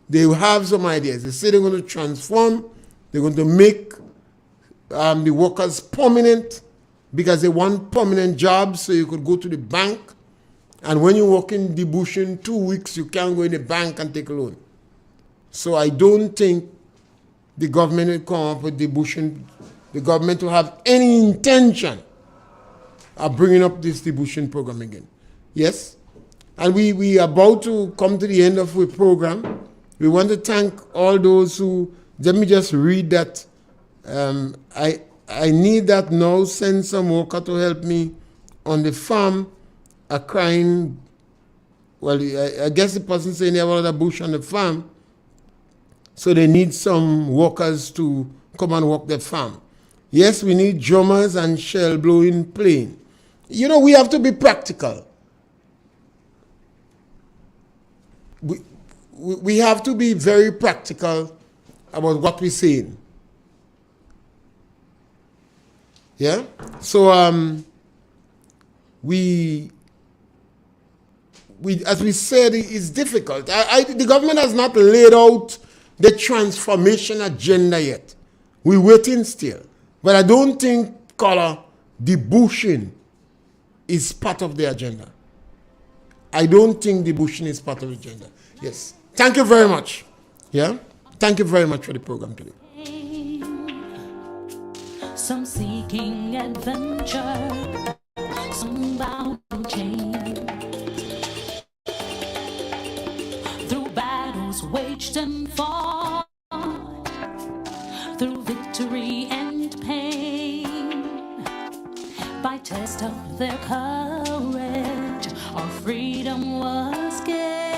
They have some ideas. They say they're going to transform, they're going to make the workers permanent, because they want permanent jobs, so you could go to the bank. And when you work in debushing 2 weeks, you can't go in the bank and take a loan. So I don't think the government will come up with debushing. The government will have any intention of bringing up this debushing program again. Yes? And we are about to come to the end of the program. We want to thank all those who, let me just read that. I need that now. Send some worker to help me on the farm. Are crying. Well, I guess the person saying they have another bush on the farm, so they need some workers to come and work the farm. Yes, we need drummers and shell blowing plane. You know, we have to be practical. we have to be very practical about what we're saying. Yeah? So we as we said, it's difficult. The government has not laid out the transformation agenda yet. We're waiting still. But I don't think, Carla, debushing is part of the agenda. I don't think debushing is part of the agenda. Yes. Thank you very much. Yeah? Thank you very much for the program today. Some seeking adventure, some bound in chains. Through battles waged and fought, through victory and pain, by test of their courage, our freedom was gained.